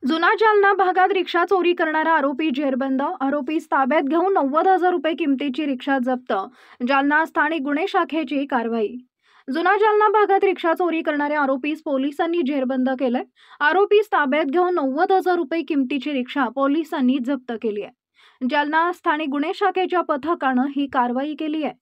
जुना जालना भागात रिक्षा चोरी करणारा आरोपी जेरबंद. आरोपीस ताब्यात घेऊन 90,000 रुपये किमतीची रिक्षा जप्त. जालना स्थानिक गुन्हे शाखेची कारवाई. जुना जालना भागात रिक्षा चोरी करणाऱ्या आरोपीस पोलिसांनी जेरबंद केलंय. आरोपीस ताब्यात घेऊन 90,000 रुपये किमतीची रिक्षा पोलिसांनी जप्त केली आहे. जालना स्थानिक गुन्हे शाखेच्या पथकानं ही कारवाई केली आहे.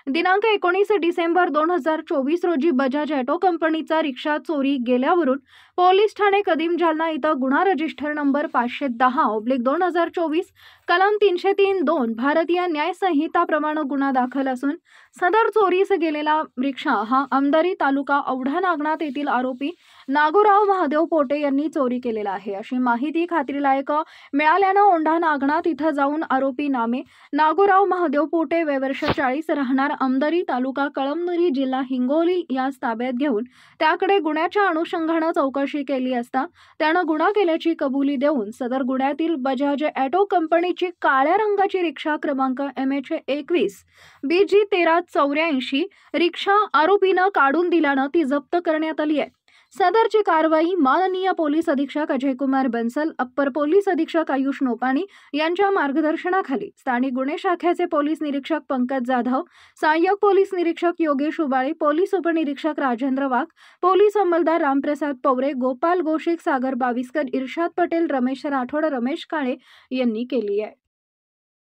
दिनांक 19 डिसेंबर 2024 रोजी बजाज ऑटो कंपनीचा रिक्षा चोरी गेल्यावरून पोलीस ठाणे कदीम जालना इथं गुन्हा रजिस्टर नंबर 510/2024 कलम 303(2) भारतीय न्याय संहिता प्रमाणे गुन्हा दाखल असून सदर चोरीस गेलेला रिक्षा हा आमदारी तालुका औढा नागनाथ येथील आरोपी नागोराव महादेव पोटे यांनी चोरी केलेला आहे अशी माहिती खात्रीलायक मिळाल्यानं औढा नागनाथ इथं जाऊन आरोपी नामे नागोराव महादेव पोटे वय वर्ष 40 राहणार आमदारी तालुका कळमनुरी जिल्हा हिंगोली यास ताब्यात घेऊन त्याकडे गुन्ह्याच्या अनुषंगानं चौकशी केली असता त्यानं गुन्हा केल्याची कबुली देऊन सदर गुन्ह्यातील बजाज ऑटो कंपनीची काळ्या रंगाची रिक्षा क्रमांक MH21 BG 1384 रिक्षा आरोपीनं काढून दिल्यानं ती जप्त करण्यात आली आहे. सदरची कारवाई माननीय पोलीस अधीक्षक अजय कुमार बंसल, अप्पर पोलीस अधीक्षक आयुष नोपाणी यांच्या मार्गदर्शनाखाली स्थानिक गुन्हे शाखेचे पोलीस निरीक्षक पंकज जाधव, सहाय्यक पोलीस निरीक्षक योगेश उबाळे, पोलीस उपनिरीक्षक राजेंद्र वाघ, पोलीस अंमलदार रामप्रसाद पवरे, गोपाल गोशिक, सागर बाविस्कर, इर्शाद पटेल, रमेश राठोड, रमेश काळे यांनी केली आहे.